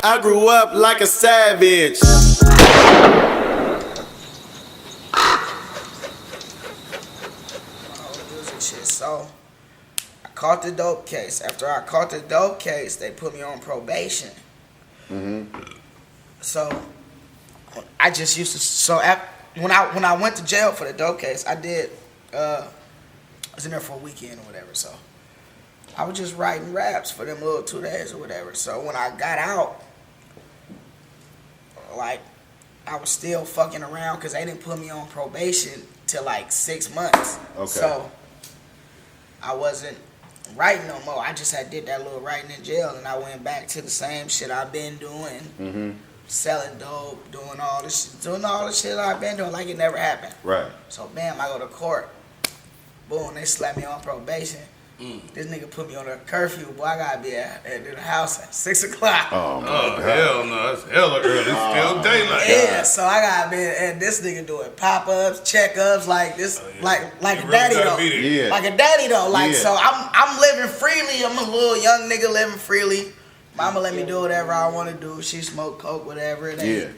I grew up like a savage. So I caught the dope case. After I caught the dope case, they put me on probation. So I just used to. So when I went to jail for the dope case, I did. I was in there for a weekend or whatever. So I was just writing raps for them little 2 days or whatever. So when I got out, like I was still fucking around because they didn't put me on probation till like 6 months. Okay. So I wasn't writing no more. I just had did that little writing in jail, and I went back to the same shit I've been doing, selling dope, doing all this shit I've been doing like it never happened. Right. So bam, I go to court. Boom, they slap me on probation. This nigga put me on a curfew. Boy, I gotta be at the house at 6 o'clock. Oh, my God. Hell no, it's hella early. It's still daylight. Yeah, so I gotta be, and this nigga doing pop-ups, check-ups, like this, like a daddy though. Yeah. Like a daddy though. Like, Yeah. so I'm living freely. I'm a little young nigga living freely. Mama let me do whatever I want to do. She smoke coke, whatever. They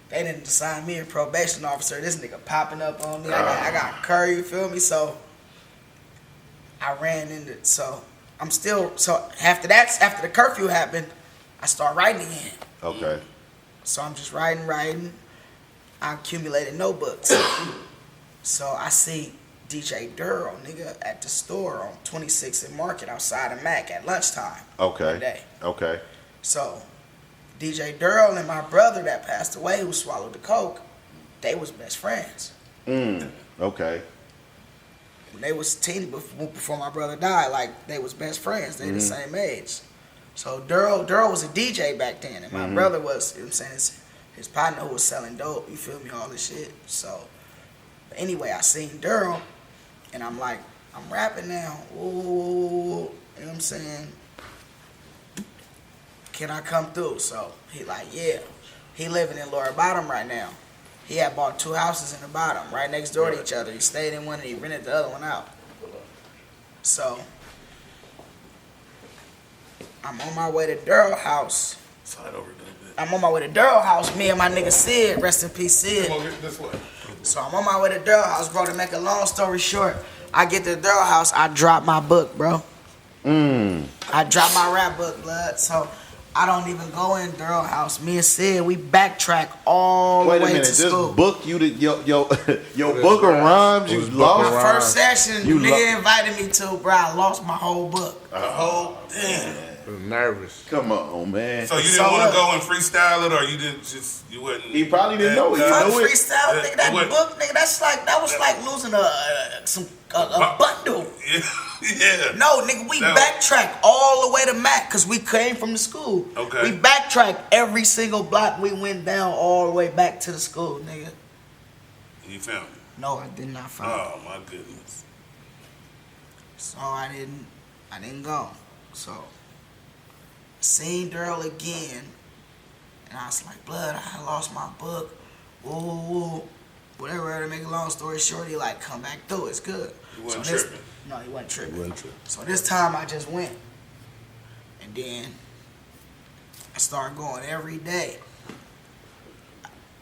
didn't assign me a probation officer. This nigga popping up on me. I got curry, you feel me? So I ran into, so I'm still, so after the curfew happened, I start writing again. Okay. So I'm just writing. I accumulated notebooks. So I see DJ Daryl, nigga, at the store on 26th and Market outside of Mac at lunchtime. Okay. One day. Okay. So DJ Daryl and my brother that passed away who swallowed the coke, they was best friends. Okay. When they was teeny before my brother died, like they was best friends. They the same age. So Daryl was a DJ back then, and my brother was, you know what I'm saying, his partner who was selling dope, you feel me, all this shit. So anyway, I seen Daryl, and I'm like, I'm rapping now. Ooh, you know what I'm saying? Can I come through? So he like, yeah. He living in Lower Bottom right now. He had bought 2 houses in the bottom, right next door to each other. He stayed in one and he rented the other one out. So I'm on my way to Daryl house. Slide over a little bit. I'm on my way to Daryl house. Me and my nigga Sid, rest in peace, Sid. Come on, this way. So I'm on my way to Daryl house, bro. To make a long story short, I get to Daryl house, I drop my book, bro. I drop my rap book, blood. So I don't even go in Daryl house. Me and Sid, we backtrack all the way to school. This book, your book of rhymes, you lost. My first session, nigga invited me to, bro. I lost my whole book. The whole thing. I'm nervous. Come on, man. So you didn't want to go and freestyle it, or you didn't just, you wouldn't? He probably didn't know it. Fuck freestyle, nigga. That book, nigga. That was like losing a bundle. Yeah. No, nigga, we backtracked all the way to Mac because we came from the school. Okay. We backtracked every single block we went down all the way back to the school, nigga. You found it? No, I did not find it. Oh my goodness. So I didn't go. So seen Daryl again, and I was like, blood, I lost my book. Ooh, whatever. To make a long story short, he like come back through. It's good. He wasn't So tripping. No, he wasn't tripping. He wasn't tripping. So this time I just went, and then I started going every day.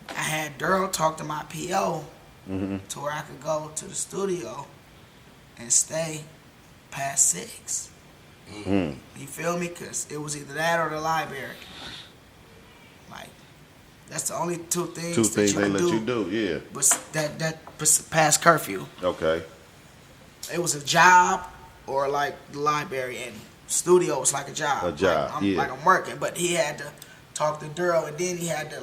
I had Daryl talk to my PO to where I could go to the studio and stay past 6. You feel me? Because it was either that or the library. Like, that's the only two things They let you do, yeah. But that was past curfew. Okay. It was a job or like the library, and studio was like a job. A job, like I'm working, but he had to talk to Daryl, and then he had to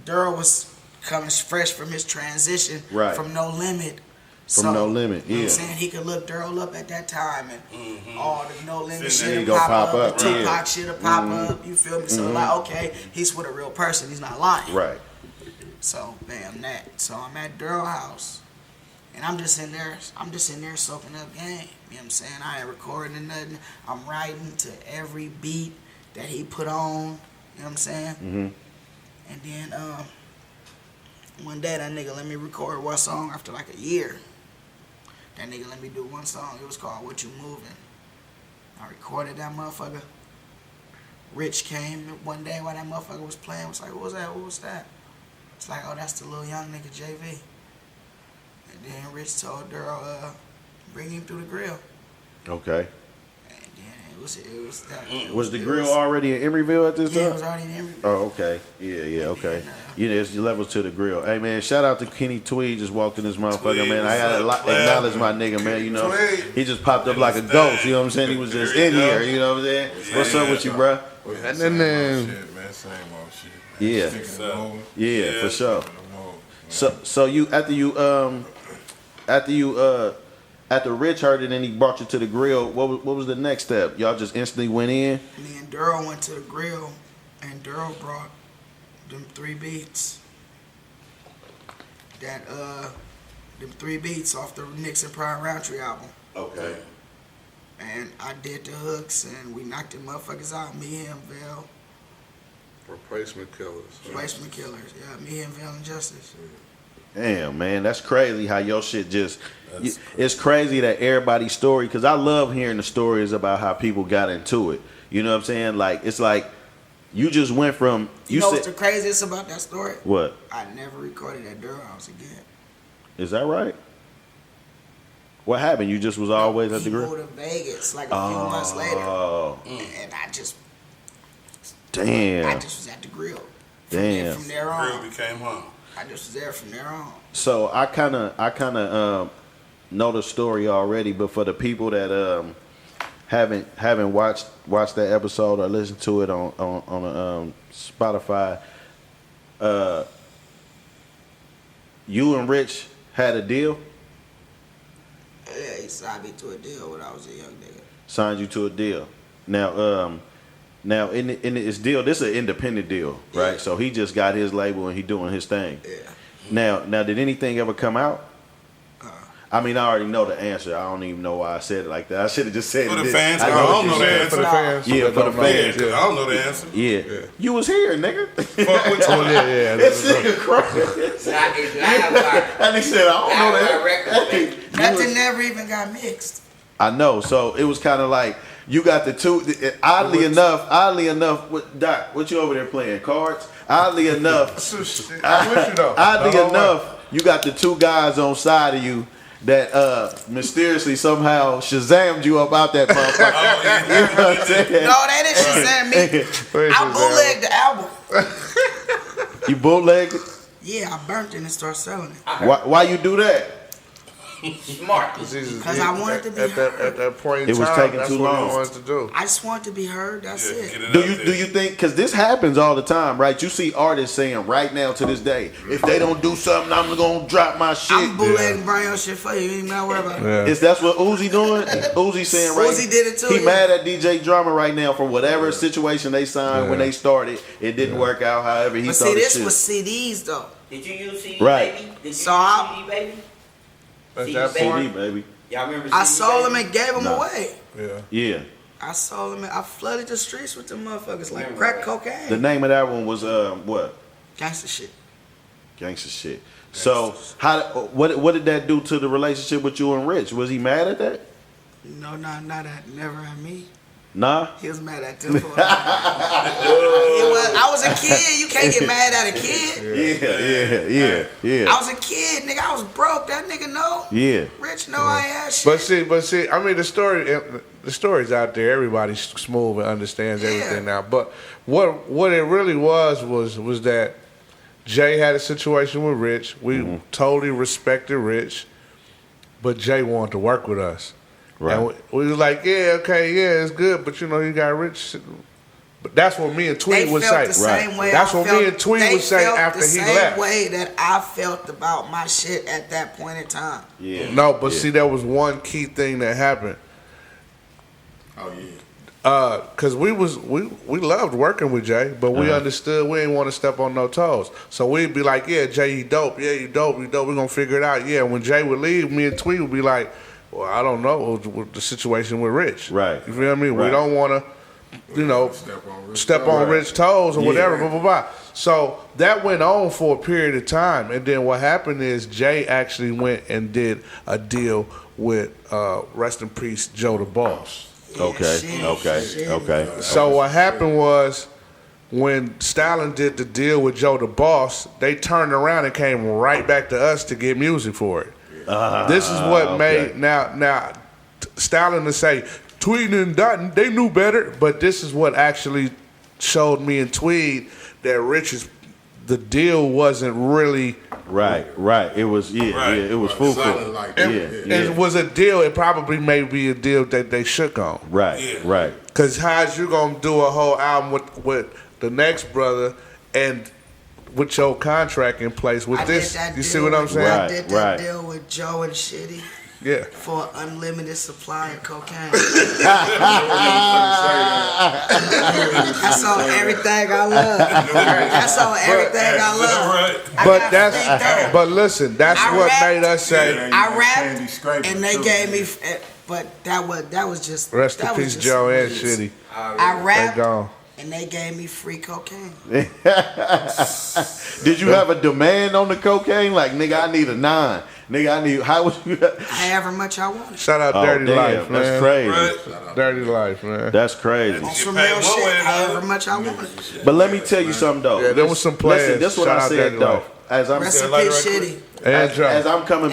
Daryl was coming fresh from his transition from No Limit. No Limit, yeah. You know what I'm saying? He could look Daryl up at that time, and all the No Limit shit He would pop up, the Tupac shit would pop up, you feel me? So like, okay, he's with a real person, he's not lying. Right. So, bam, that. So I'm at Daryl house, and I'm just in there soaking up game. You know what I'm saying? I ain't recording or nothing. I'm writing to every beat that he put on. You know what I'm saying? And then one day that nigga let me record one song after like a year. That nigga let me do one song. It was called What You Moving. I recorded that motherfucker. Rich came one day while that motherfucker was playing. Was like, what was that? What was that? It's like, oh, that's the little young nigga JV. And then Rich told Daryl, bring him through the grill. Okay. And then it was that. Was the grill already in Emeryville at this time? Yeah, it was already in Emeryville. Oh, okay. Yeah, okay. Yeah, there's levels to the grill. Hey, man, shout out to Kenny Tweed. Just walked in this motherfucker, man. I gotta acknowledge my nigga, man. You know, he just popped up like a ghost. You know what I'm saying? He was just in here. You know what I'm saying? What's up with you, bro? And then, same old shit. Yeah, for sure. So you after Rich heard it and he brought you to the grill, what was the next step? Y'all just instantly went in? Me and Daryl went to the grill, and Daryl brought them 3 beats. Them 3 beats off the Nixon Prime Roundtree album. Okay. And I did the hooks, and we knocked them motherfuckers out. Me, him, Vel. Replacement Killers. Replacement Killers. Yeah, me, him, Vel, and Justice. Damn, man, that's crazy how your shit just... It's crazy that everybody's story, because I love hearing the stories about how people got into it. You know what I'm saying? Like, it's like, you just went from... You know what's the craziest about that story? What? I never recorded at Daryl House again. Is that right? What happened? You just was always at the grill? He moved to Vegas like a few months later. And I just... Damn. I just was at the grill. From there on. Grill became home. I just was there from there on. So I kind of know the story already, but for the people that haven't watched that episode or listened to it on Spotify, you and Rich had a deal. Yeah, he signed me to a deal when I was a young nigga. Signed you to a deal. Now in this deal, this is an independent deal, right? Yeah. So he just got his label and he doing his thing. Yeah. Now, did anything ever come out? I mean, I already know the answer. I don't even know why I said it like that. I should have just said For it. the fans, I know don't know the answer. For the fans. Yeah, for the fans. I don't know the answer. Yeah. You was here, nigga. Fuck with you. This nigga crazy. And he said, I don't know that. Nothing never even got mixed. I know. So it was kind of like you got the two. Oddly enough, Doc, what you over there playing cards? Oddly enough, you got the two guys on side of you that mysteriously somehow Shazammed you about that motherfucker. You know what I'm saying? No, they didn't Shazam me. I bootlegged the album. You bootlegged it? Yeah, I burnt it and started selling it. Why you do that? Smart. Because I wanted to be heard. At that point in It was time, taking that's too what long. I wanted to do. I just wanted to be heard. That's it. Do you think, because this happens all the time, right? You see artists saying right now to this day, if they don't do something, I'm going to drop my shit. I'm bootlegging Brian shit for you. You ain't gotta worry about it. Is that what Uzi doing? Uzi saying right Uzi did it too. He mad at DJ Drama right now for whatever situation they signed when they started. It didn't work out however he But thought see, it this should. was CDs though. Did you use CD, Right. baby? Did you So use CD, baby? At that CD, point, baby. Y'all remember CD, I sold them baby? and gave them No. away. Yeah. I sold them and I flooded the streets with them motherfuckers like crack cocaine. The name of that one was what? Gangsta shit. Gangsta shit. So what did that do to the relationship with you and Rich? Was he mad at that? No, not at never at me. Nah. He was mad at them. I was a kid. You can't get mad at a kid. Yeah. I was a kid, nigga. I was broke. That nigga know. Yeah. Rich know I ain't had shit. but see, I mean, the story's out there. Everybody's smooth and understands everything now. But what it really was that Jay had a situation with Rich. We totally respected Rich, but Jay wanted to work with us. Right. And we was like, it's good, but you know, you got Rich. But that's what me and Tweet would say. The same way That's I what felt, me and Tweet would say after he left. The same way that I felt about my shit at that point in time. Yeah. No, but see, there was one key thing that happened. Oh yeah. Cause we loved working with Jay, but we understood we didn't want to step on no toes. So we'd be like, yeah, Jay, you dope. Yeah, you dope. We gonna figure it out. Yeah. When Jay would leave, me and Tweet would be like, well, I don't know with the situation with Rich. Right. You feel me? Right. We don't want to, step on Rich toes or whatever. Blah blah blah. So that went on for a period of time, and then what happened is Jay actually went and did a deal with rest in peace Joe the Boss. Okay. So what happened was when Stalin did the deal with Joe the Boss, they turned around and came right back to us to get music for it. This is what made now Stalin to say Tweed and Dutton, they knew better, but this is what actually showed me and Tweed that the deal wasn't really right. It was it was foolproof. It was a deal. It probably may be a deal that they shook on. Right. Because how's you gonna do a whole album with the next brother and with your contract in place with this? You see what I'm saying? I did that deal with Joe and Shitty. Yeah. For unlimited supply of cocaine. That's on everything I love. That's on everything I love. But listen, that's what made us say. I rapped, and they gave me. But that was just. Rest in peace, Joe and Shitty. I rapped, and they gave me free cocaine. Did you have a demand on the cocaine? Like, nigga, I need a 9. Nigga, I need. How would you? However much I wanted. Shout out Dirty Life, man. That's crazy. Dirty Life, man. That's crazy. On some real shit. However much I wanted. But let me tell you something though. Yeah, there was some players. Listen, this is what I said though. As I'm Shitty. As I'm coming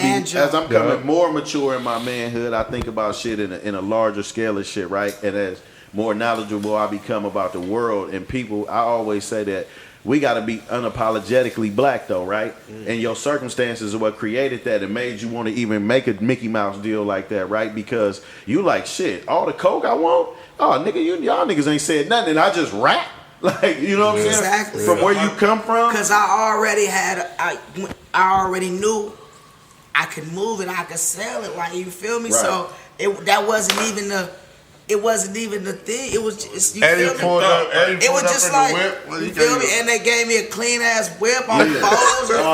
more mature in my manhood, I think about shit in a larger scale of shit, right? And as more knowledgeable I become about the world and people, I always say that we got to be unapologetically black, though, right? And your circumstances are what created that and made you want to even make a Mickey Mouse deal like that, right? Because you like, shit, all the coke I want? Oh, nigga, y'all niggas ain't said nothing, and I just rap. Like, you know what I'm saying? Exactly. From where you come from? Because I already knew I could move it, I could sell it, like, you feel me? Right. So that wasn't even the thing. It was just, you Eddie feel me? It was just like, you feel me? And they gave me a clean ass whip on foes, you feel me?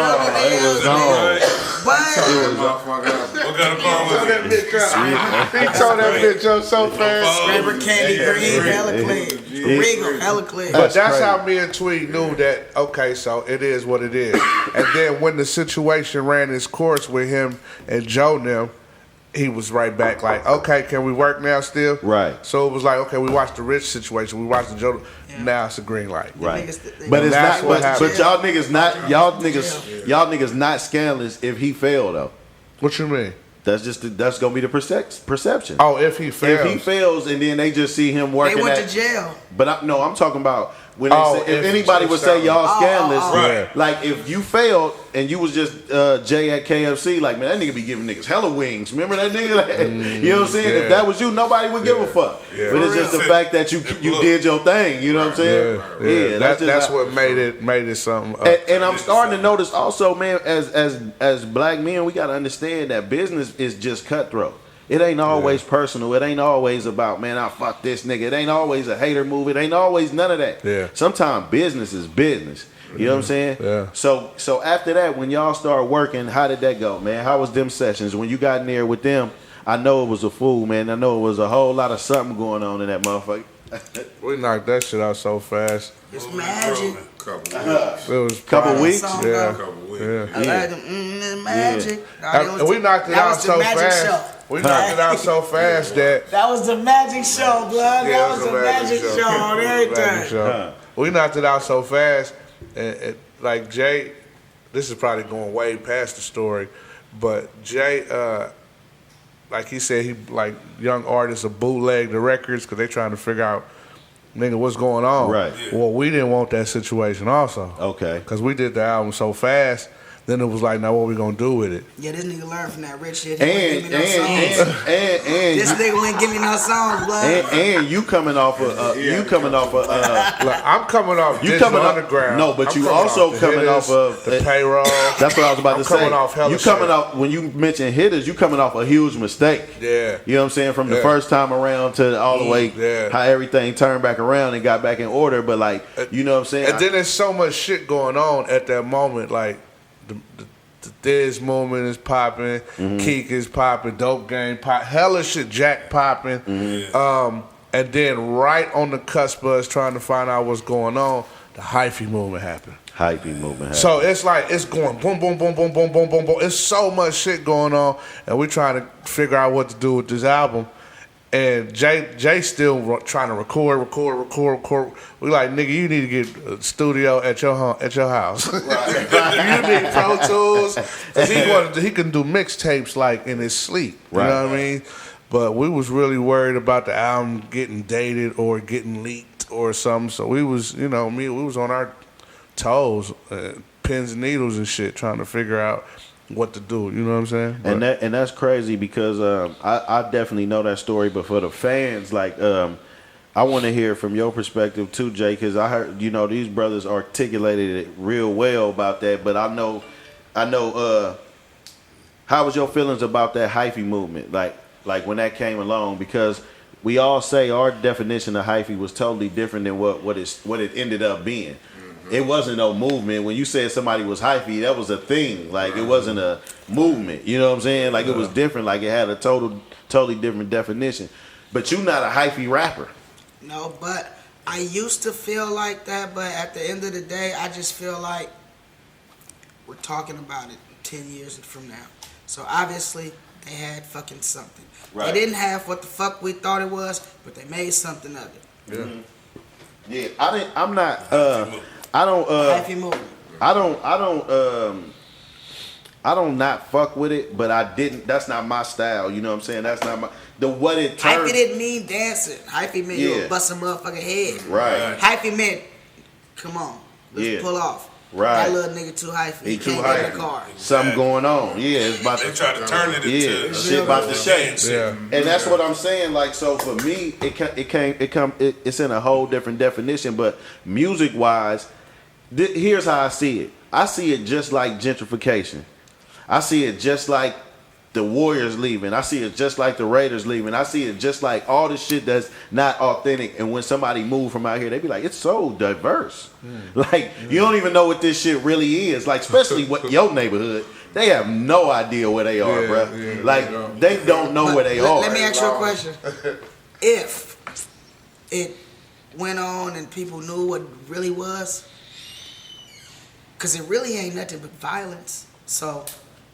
What kind of car was it? He tore that bitch up so fast. Scraper Candy Green, hella clean. Regal, hella clean. But that's how me and Tweed knew that, okay, so it is what it is. And then when the situation ran its course with him and Joe and them, he was right back like, okay, can we work now still? Right. So it was like, okay, we watched the Rich situation, we watched the Joe. Yeah. Now it's a green light. Right. But it's not. But y'all niggas not scandalous if he failed though. What you mean? That's gonna be the perception. Oh, if he fails. If he fails, and then they just see him working. They went to jail. But I'm talking about when they say, if anybody would say y'all scandalous, right. Like if you failed and you was just Jay at KFC, like, man, that nigga be giving niggas hella wings. Remember that nigga? Like, you know what I'm saying? Yeah. If that was you, nobody would give a fuck. Yeah. But it's just the fact that you did your thing. You know what I'm saying? Yeah. That's what made it something. And I'm starting to notice also, man, as black men, we gotta understand that business is just cutthroat. It ain't always personal. It ain't always about, man, I fuck this nigga. It ain't always a hater move. It ain't always none of that. Yeah. Sometimes business is business. You know what I'm saying? Yeah. So after that, when y'all start working, how did that go, man? How was them sessions? When you got in there with them, I know it was a fool, man. I know it was a whole lot of something going on in that motherfucker. We knocked that shit out so fast. It's magic. It was Couple weeks. Yeah. I like them, magic. And we knocked it out so fast. We knocked it out so fast that was the magic show, blood. Yeah, That was the magic show on everything. We knocked it out so fast, and like Jay, this is probably going way past the story, but Jay, like he said, he like young artists will bootleg the records because they trying to figure out, nigga, what's going on. Right. Well, we didn't want that situation also. Okay. Because we did the album so fast. Then it was like, now what we gonna do with it? Yeah, this nigga learned from that rich shit. And This nigga wouldn't give me no songs, blood. And you coming off Look, I'm coming off you Digital coming off Underground. No, but I'm you coming also off coming off of the payroll. That's what I was about to say. Coming off hella you coming shit. off when you mention hitters, you coming off a huge mistake. Yeah. You know what I'm saying? From the first time around to all the way how everything turned back around and got back in order. But like, you know what I'm saying? And then there's so much shit going on at that moment. Like the Thiz movement is popping, Keek is popping, Dope Game pop, hella shit, Jack popping. And then right on the cusp of us trying to find out what's going on, the hyphy movement happened. So it's like it's going boom, boom, boom, boom, boom, boom, boom, boom. It's so much shit going on, and we're trying to figure out what to do with this album. And Jay still trying to record. We like, nigga, you need to get a studio at your house. Right. You need Pro Tools. 'Cause he can do mixtapes like in his sleep. You know what I mean? But we was really worried about the album getting dated or getting leaked or something. So we was, we was on our toes, pins and needles and shit, trying to figure out what to do. You know what I'm saying? And that's crazy because I definitely know that story. But for the fans, like, I want to hear from your perspective too, Jay, because I heard these brothers articulated it real well about that. But I know. How was your feelings about that hyphy movement? Like when that came along, because we all say our definition of hyphy was totally different than what it ended up being. Mm-hmm. It wasn't no movement. When you said somebody was hyphy, that was a thing. Like it wasn't a movement. You know what I'm saying? Like it was different. Like it had a totally different definition. But you're not a hyphy rapper. No, but I used to feel like that. But at the end of the day, I just feel like we're talking about it 10 years from now. So obviously they had fucking something. Right. They didn't have what the fuck we thought it was, but they made something of it. Yeah. Mm-hmm. Yeah. I don't not fuck with it, but I didn't. That's not my style. You know what I'm saying? That's not what it turned. Hyphy didn't mean dancing. Hyphy meant you would bust a motherfucking head. Right. Hyphy meant, come on, let's pull off. Right. That little nigga too hyphy. He too can't hyphy. get in the car. Something going on. Yeah, it's about They try to turn it into shit about to shake. Yeah. And that's what I'm saying. Like, so for me, it's in a whole different definition. But music wise, here's how I see it. I see it just like gentrification. I see it just like the Warriors leaving. I see it just like the Raiders leaving. I see it just like all the shit that's not authentic. And when somebody move from out here, they be like, it's so diverse. Like, you don't even know what this shit really is. Like, especially what your neighborhood, they have no idea where they are, bro. Yeah, like, they don't know where they are. Let me ask you a question. If it went on and people knew what it really was, because it really ain't nothing but violence. So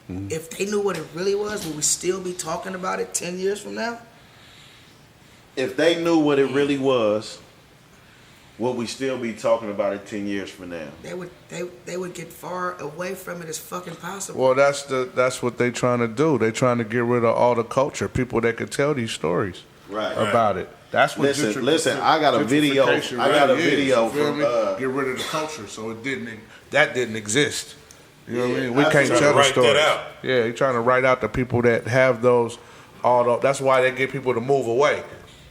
if they knew what it really was, would we still be talking about it 10 years from now? If they knew what it really was, would we still be talking about it 10 years from now? They would get far away from it as fucking possible. Well, that's what they trying to do. They trying to get rid of all the culture, people that could tell these stories about it. That's what. Listen. I got a video. From get rid of the culture, so that didn't exist. You know what I mean? We can't tell the story. Yeah, you're trying to write out the people that have those. That's why they get people to move away,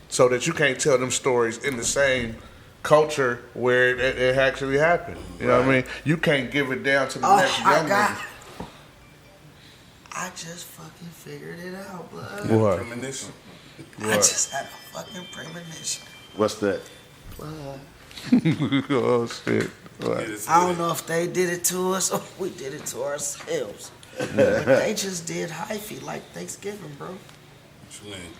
so that you can't tell them stories in the same culture where it actually happened. You know what I mean? You can't give it down to the next young nigga. I just fucking figured it out, bud. What? Premonition. I just had a fucking premonition. What's that? Oh shit. I don't know if they did it to us or we did it to ourselves. But they just did hyphy like Thanksgiving, bro. What you mean?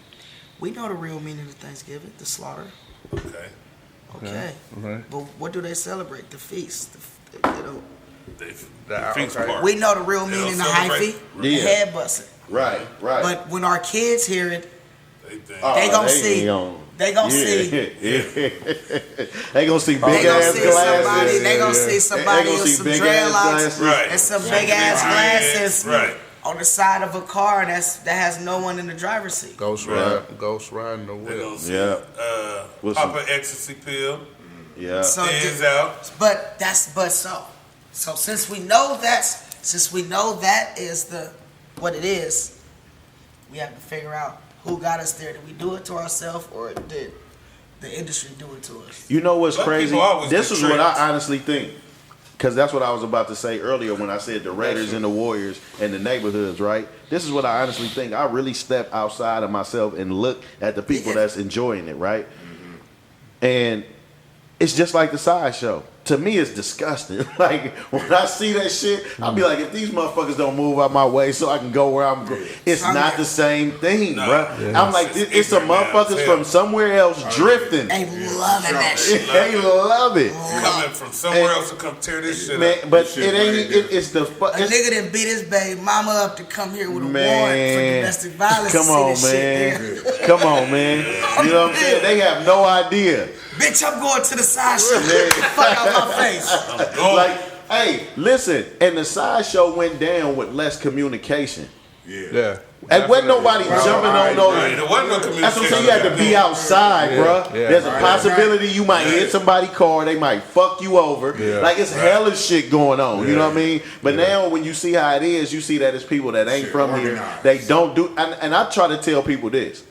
We know the real meaning of Thanksgiving, the slaughter. Okay. Okay. Right. But what do they celebrate? The feast. The feast part. We know the real meaning of hyphy, the head busting. Right. But when our kids hear it, They gonna see. They gonna see. They gonna see big ass glasses. They gonna see somebody with some dreadlocks and some big ass glasses on the side of a car that has no one in the driver's seat. Ghost riding the wheel. Pop an ecstasy pill. Yeah. So out. But since we know that is what it is, we have to figure out who got us there. Did we do it to ourselves, or did the industry do it to us? You know what's crazy? This is what I honestly think. Because that's what I was about to say earlier when I said the Raiders and the Warriors and the neighborhoods, right? This is what I honestly think. I really step outside of myself and look at the people that's enjoying it, right? Mm-hmm. And it's just like the sideshow. to me it's disgusting. Like when I see that shit, I'll be like, if these motherfuckers don't move out my way so I can go where I'm going, it's not the same thing, bro. I'm like, it's some motherfuckers from somewhere else drifting. They loving that shit. They love it. Coming from somewhere else to come tear this shit Man, up. but it ain't. It's the. A nigga done beat his baby mama up to come here with a warrant for domestic violence. Come on, man. Come on, man. You know what I'm saying? They have no idea. Bitch, I'm going to the side show. Fuck out my face. Like, hey, listen. And the sideshow went down with less communication. Yeah. And wasn't nobody jumping on those. There wasn't no communication. That's what I'm saying. You had to be outside, bro. Yeah. There's a possibility you might hit somebody's car. They might fuck you over. Yeah. Like it's hella shit going on. You know what I mean? But now when you see how it is, you see that it's people that ain't from here. They don't do. And I try to tell people this.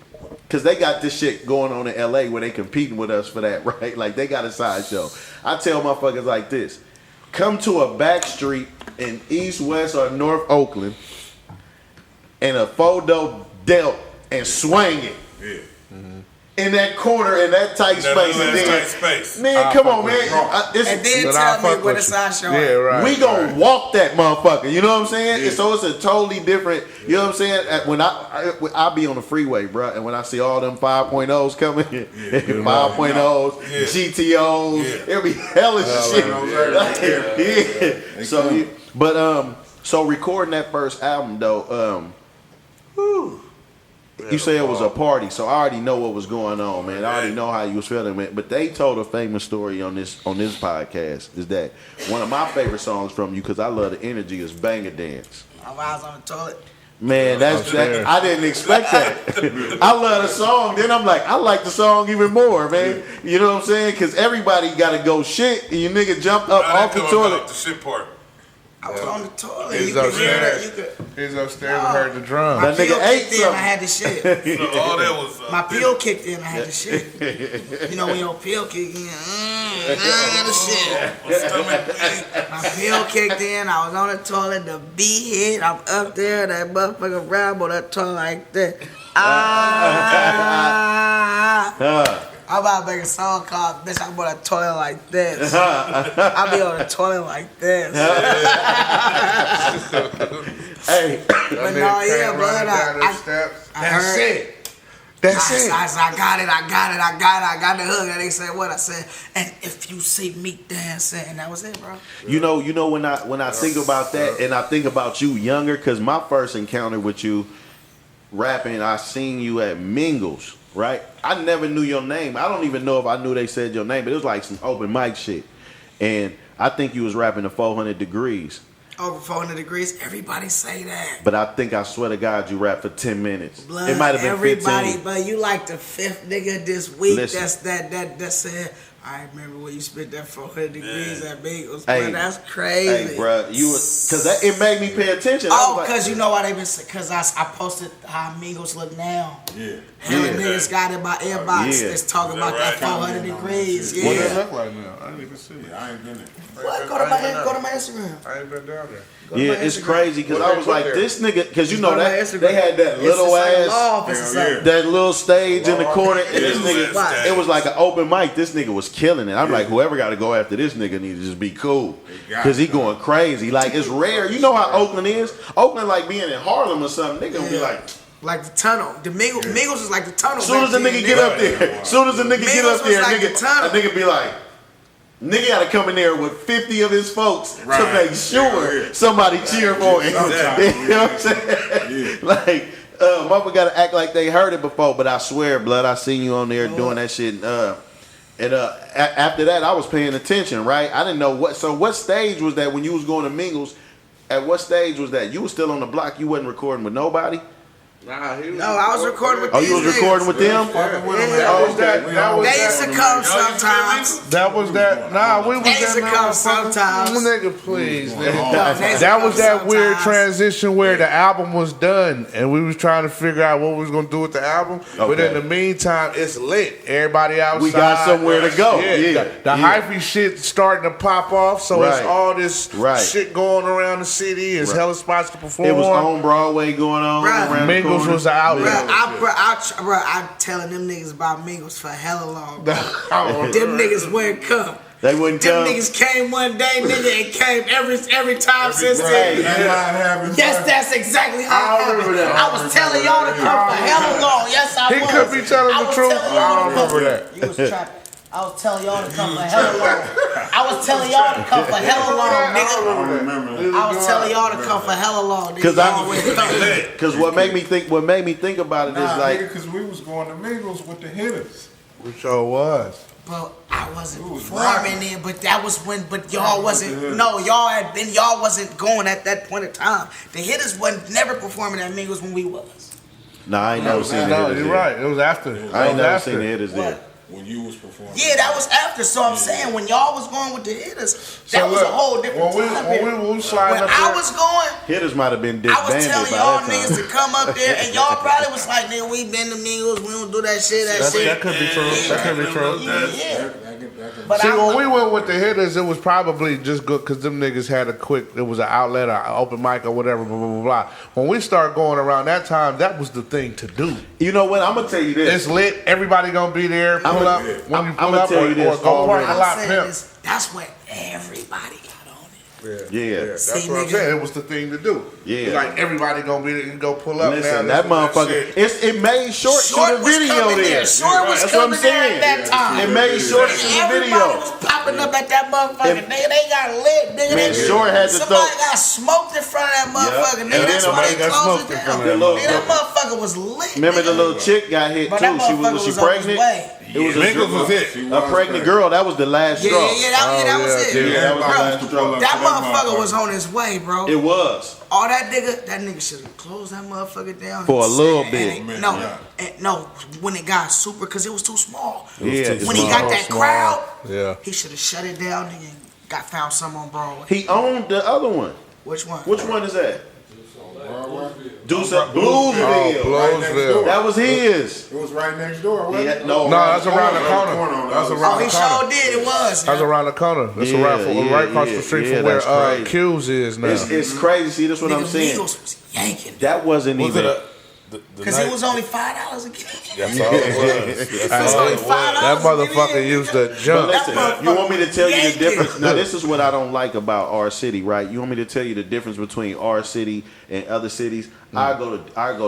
Because they got this shit going on in LA where they competing with us for that, right? Like they got a sideshow. I tell motherfuckers like this. Come to a back street in East, West, or North Oakland and a photo delt and swing it. Yeah. In that corner, in that tight space. And then, tight space. man, come on, man. And then tell me where the side show is. Yeah, right. We gonna walk that motherfucker. You know what I'm saying? Yeah. So it's a totally different. You know what I'm saying? When I be on the freeway, bro, and when I see all them 5.0s coming, 5.0s, GTOs, it'll be hella shit. So, so recording that first album though, you say it was a party, so I already know what was going on, man. I already know how you was feeling, man. But they told a famous story on this podcast is that one of my favorite songs from you, because I love the energy, is "Banger Dance." I was on the toilet. Man, that I didn't expect that. I love the song. Then I'm like, I like the song even more, man. You know what I'm saying? Because everybody got to go shit, and you nigga jump up off the toilet. The shit part. I was on the toilet. He's upstairs. He's upstairs and heard the drum. My That nigga PO ate kicked in, I had the shit. So all that was. My PO kicked in, I had the shit. You know when your PO kicked in, I had the shit. My PO kicked in, I was on the toilet, the beat hit, I'm up there, that motherfucker ramble that toilet like that. I'm about to make a song called "Bitch, I'm on the toilet like this." I be on the toilet like this. Hey, But no, yeah, brother, I heard it. That's it. I got the hook. And they said what? I said, and if you see me dancing, and that was it, bro. you know when I think about that, and I think about you younger, because my first encounter with you rapping, I seen you at Mingles, right? I never knew your name. I don't even know if I knew they said your name, but it was like some open mic shit. And I think you was rapping the 400 Degrees. Over 400 degrees, everybody say that. But I think, I swear to God, you rapped for 10 minutes. Blood, it might have been everybody, 15. but you like the fifth nigga this week. Listen. That said, I remember when you spit that 400 degrees at Mingles. Hey, But that's crazy. Hey, bro, because it made me pay attention. Oh, because you know why they been, because I posted how Mingles look now. Yeah. Hella niggas got in my inbox Yeah. that's talking about that 400 degrees. What does it Yeah. look like now? I didn't even see it. I ain't been there. What? Go to my Instagram. I ain't been down there. Go to Yeah, my it's Instagram. crazy because What I they was put like, there? this nigga, because you Go know to my that Instagram. they had that It's little the same ass, law office or something. that little stage in the corner, and this Yeah, nigga, it's it was like an open mic. This nigga was killing it. I'm like, whoever got to go after this nigga need to just be cool because he going crazy. Like it's rare. You know how Oakland is? Oakland like being in Harlem or something. They gonna be like. Like the tunnel. The Mingles is like the tunnel. Soon as the nigga get up there, soon as the nigga get Mingles up there, was like the tunnel. a nigga be like, nigga gotta come in there with 50 of his folks to make sure somebody cheer for him. You know what I'm saying? Like, mother gotta act like they heard it before, but I swear, blood, I seen you on there doing that shit. After that, I was paying attention, right? I didn't know what. So what stage was that when you was going to Mingles? At what stage was that? You was still on the block. You wasn't recording with nobody. Nah, he was. No, I was recording with Oh, these you was niggas. recording with them? That was that. They used to come sometimes. That was that. Nah, we was They used to that. come sometimes. Nigga, please. They used to That was come that weird sometimes. transition where the album was done and we was trying to figure out what we was gonna do with the album. But in the meantime, it's lit. Everybody outside. We got somewhere to go. The hyphy shit starting to pop off. So it's Right. all this Right. shit going around the city. It's hella spots to perform. It was on Broadway going on. Bruh. Around the Mingles corner. was the outlet. I'm telling them niggas about Mingles for hella long. Them niggas wouldn't come. They wouldn't Them come. niggas came one day, nigga, and came every time since then. Yes, that's exactly how it happened. I was telling y'all to come for hella long. Yes, I was. He could be telling the truth. I don't remember that. You was trapping. I was telling y'all to come for hella long. I was telling y'all to come for hella long, nigga. I was telling y'all to come for hella long, nigga. Because what made me think about it is like, because we was going to Mingles with the hitters. We sure was. But I wasn't performing then, but that was when, but y'all wasn't, no, y'all wasn't going at that point in time. The hitters wasn't never performing at Mingles when we was. nah, I ain't never seen the No, hitters you're there. right. It was after. I ain't never seen the hitters there. When you was performing. Yeah, that was after. So I'm saying when y'all was going with the hitters, that was a whole different time. When we sliding When up I there, was going, Hitters might have been I was disbanded telling by y'all that niggas to time. come up there, and y'all probably was like, nigga, we been to Mingles, we don't do that shit, that shit. that could be true. That could be true. Yeah. But See, I when we went with the hitters, it was probably just good because them niggas had it was an outlet or open mic or whatever, blah, blah, blah, blah. When we started going around that time, that was the thing to do. You know what? I'm gonna tell you this. It's lit. Everybody gonna be there. Pull up. When you pull I'ma up tell or you this go park already. a lot, I'm saying pimp. this, that's when everybody got on it. Yeah. That's See, what I'm nigga. saying. It was the thing to do. Yeah. Like everybody gonna be there and go pull up. Listen, now, that motherfucker. It made Short shoot a was video coming there. Short was That's what I'm coming there saying. at that time. It made Short shoot a Everybody video. was popping up at that motherfucker. Nigga, they got lit. Nigga, Man, they, Short had to somebody throw. got smoked in front of that motherfucker. And Nigga, then that's why somebody they got closed smoked it in down. front of that. Nigga, that motherfucker was lit. Remember the nigga. little chick got hit But too. that Was she motherfucker was on his pregnant? way. It was Mingles was it. a pregnant girl. That was the last Yeah, straw. that was it. Yeah, that was the last straw. That motherfucker was on his way, bro. It was. All that nigga should have closed that motherfucker down For a little and bit. No, when it got super, because it was too small. Yeah. When he got that crowd, Yeah. he should have shut it down and got found some on Broadway. He owned the other one. Which one? Which one is that? Deuce Oh, Bluesville. Bluesville. That was his. It was right next door, wasn't it? No, No, that's around the corner. That's Oh, around he the sure corner. did. It was. That's around the corner. That's Yeah, right across the street from where that's crazy. Q's is now. It's crazy. See, that's what I'm Nigga, saying. Migos was yanking. That wasn't Was even. it Because it was only $5 a kid. That's all it was. It was only $5. That motherfucker used to But jump. listen, That you want me to tell you the yanking. difference? Now, this is what I don't like about our city, right? You want me to tell you the difference between our city and other cities? I go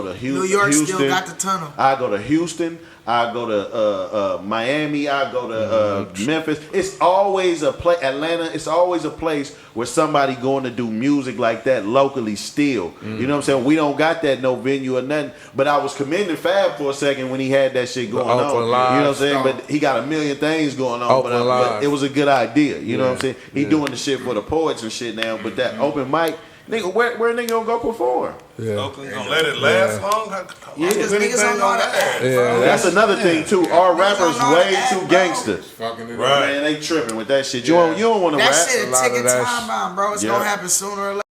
to Houston. New York still got the tunnel. I go to Houston. I go to Miami. I go to Memphis. It's always a place. Atlanta. It's always a place where somebody going to do music like that locally. Still, you know what I'm saying? We don't got that no venue or nothing. But I was commending Fab for a second when he had that shit going on. Oakland You know what I'm Live. saying? But he got a million things going on. Oakland But Live. it was a good idea. You know what I'm saying? He doing the shit for the poets and shit now. But that open mic, nigga, where nigga gonna go perform? Oakland gonna let it last long? Yeah, Because niggas don't know how to act. Yeah. that's another thing too. Our rappers don't know how to way act, too bro. gangster. Fucking it Right. up. Man, they tripping with that shit. You don't want to That rap. shit A a lot ticking of that time bomb, bro. It's Yeah. gonna happen sooner or later.